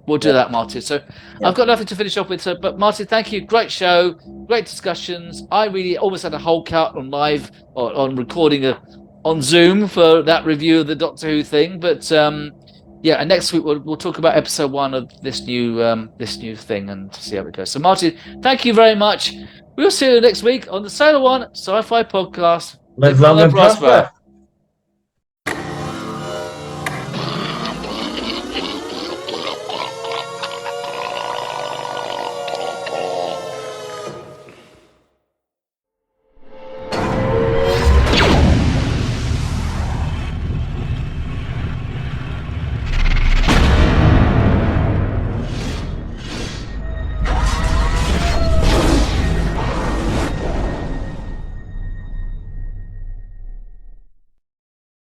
we'll do that, Martin. So I've got nothing to finish off with. So, but Martin, thank you. Great show, great discussions. I really almost had a Hulk out on live or on recording on Zoom for that review of the Doctor Who thing. But yeah, and next week we'll talk about episode 1 of this new thing and see how it goes. So Martin, thank you very much. We'll see you next week on the Sailor One Sci-Fi Podcast. Live long and prosper.